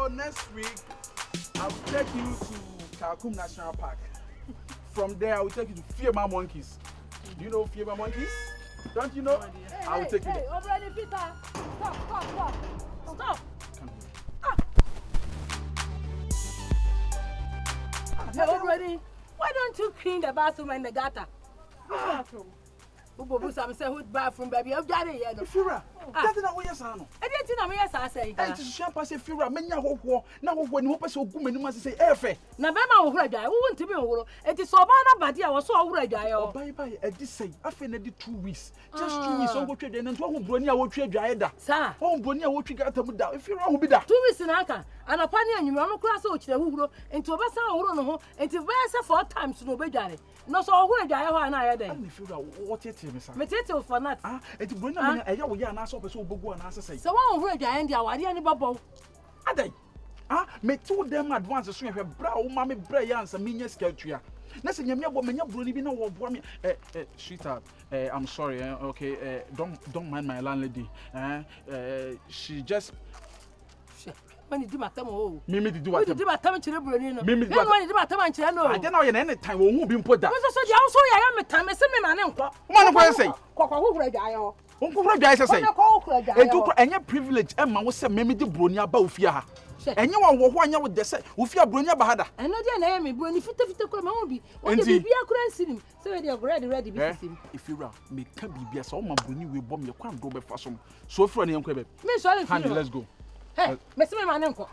So next week, I'll take you to Kalkum National Park. From there, I will take you to Fiema Monkeys. Do you know Fiema Monkeys? Don't you know? I will take you there. Already, Peter. Stop. Already. Why don't you clean the bathroom and the gutter? Bathroom. Who say who bathroom, baby? I've got it here. Fira, that's not what you're saying. I didn't know yes, I say. Hey, to champagne, say Fira, many of war. Now, when you pass your woman, you must say, Efe. Now, Bema will die. Who want to be over? It is so bad, but I was so already. Bye, I did say, I finished 2 weeks. Just 2 weeks, over trade, and one who Bronia will trade either. Sir, oh, Bronia will trigger them down. If you're wrong, be that 2 weeks in Aka, and a penny and you run across who into a vessel or no, and to verse 4 times to no be done. No, so already die, and I had it. What it is, Mr. For that. It's Bruna, and you are not so big one answer. So, one who read India, why any bubble? Are they? Me two them advance to swim her brow, mammy Brians, and minion skeltria. Listen, your woman, your bruni, no one. Sweetheart, I'm sorry, okay, don't mind my landlady. She just. When you do my time, Mimi did what you do my time to the Brunino. Mimi, when you do my time, I don't know any time we won't be put that. Also, I am a time, I send me my name. One of say, who read I? Uncle guys, I say, and your privilege, Emma was say, Mimi de Brunia Bofia. And you are one year with the set, with your Brunia Bahada. And no, dear name, Bruni fit to come on be. When you be a crazy, so they are ready. If you are, me can be a song, Bruni will bomb your crown, go by fashion. So for any Quebec. Miss Honey, let's go. Hey, Mr. My uncle.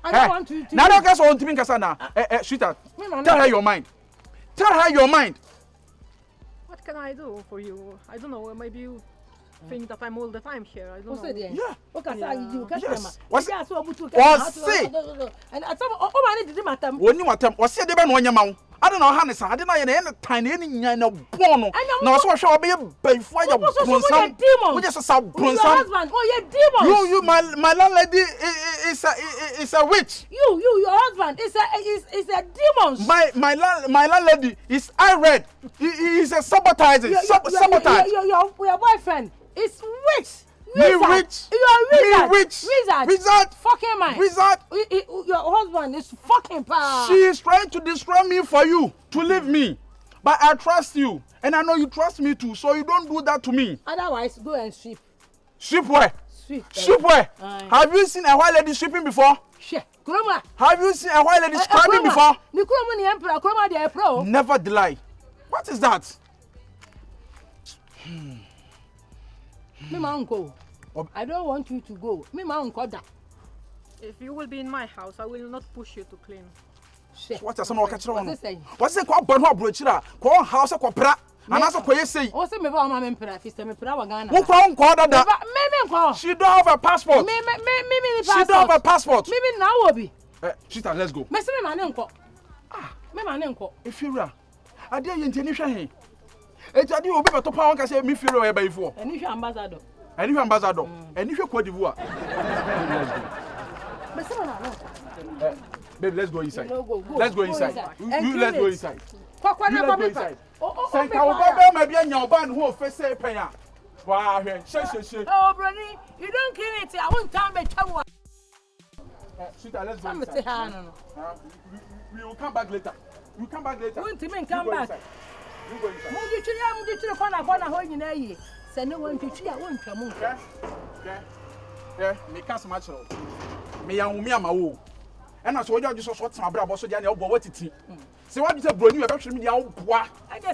I don't want to. Now, I guess on to me, Cassana. Sweetheart, tell her your mind. Tell her your mind. What can I do for you? I don't know. Maybe you think that I'm all the time here. I don't know. Yeah. Okay, you catch them. What's that? Say? And I thought, oh, I need to do my time. When you want them, what's the one your mouth? I don't know, Hannah. I didn't know any tiny no bono. No, so shall be a before your demon. We just a sub husband. Oh, yeah, demon. You, my landlady is a witch. You, your husband is a demon. My landlady is I-red. He is a sabotager. Sabotage. Your boyfriend is witch. Wizard. Me rich. You are wizard. Wizard. Fucking man. Wizard. Your husband is fucking power. She is trying to destroy me for you, to leave me. But I trust you. And I know you trust me too. So you don't do that to me. Otherwise, go and sweep. Sweep where? Sweep where? Have you seen a white lady sweeping before? Sure. Kuroma. Have you seen a white lady scrubbing before? Never deny. What is that? Me my uncle. I don't want you to go. Me my uncle that. If you will be in my house, I will not push you to clean. What is someone catch on? What's it called? Bonho brochira. Call house a copra. And also what you say? What's it me about my empira? Sister me pra wagana. Who call that? She don't have a passport. Me she don't have a passport. Me now obi. Sister, let's go. Me say me my uncle. Me my uncle. If you are, I dare you intend to it's a deal to pound can say me feel away by before. And if you're ambassador. And if you're ambassador. And if you're Cote d'Ivoire. Baby, let's go inside. Let's go inside. Let's go inside. Let's go inside. Thank you, maybe a young man who first say pay. Wow, oh, Brony, you don't kill it. I won't time a chow. Let's go inside. We will come back later. We'll come back later. Won't you come back? Mugi chiri kwana ho nyina yi. Se ne won twitwi a won twa mu. Me can smash ro. Me yan umi amawo. E na so ojo so tena bra bo so dia na obo watiti. Se wa bi se broni we be hwere me dia oboa.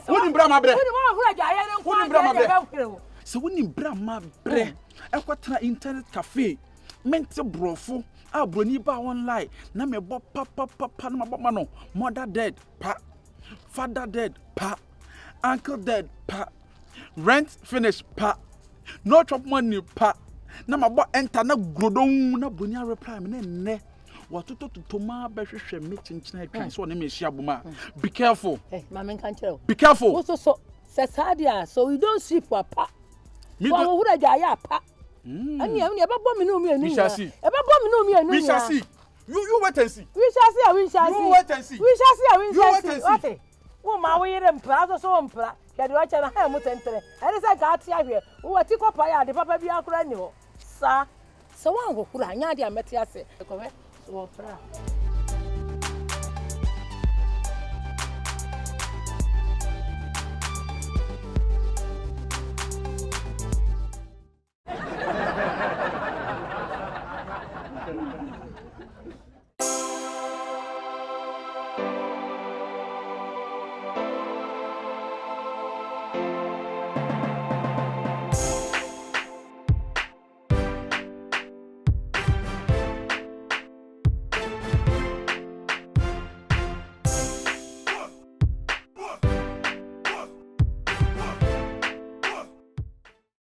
Woni bra ma bre. Woni ma hura ja ya ne woni bra ma bre. Se woni bra ma bre. E kwatena internet cafe. Mente brofo. A broni ba online. Na me bo pa na ma no. Mother dead pa. Father dead pa. Uncle dead pa. Rent finish pa. No chop money pa. Na ma bo enter na grodon na broni a reply me ne. Watoto tutoma be hwehwe me chinchina atwan so ne me hia boma. Be careful. Mama kan kire. Be careful. So sadia so we don't sleep pa. Me do hura ja ya pa. Ani e be bo me no mi anu. We shall see. E be bo me no mi anu. We shall see. You wait and see. We shall see. We shall see. You wait and see. We shall see. We shall see. You wait and see. Wo ma we yere mpra so mpra. Ya de wa cha na ha mu tentere. Ene se ga atia hwe. Wo ti kopa ya de papa bi akura ni ho. Sa. So wan go kura anya de ameti ase. so for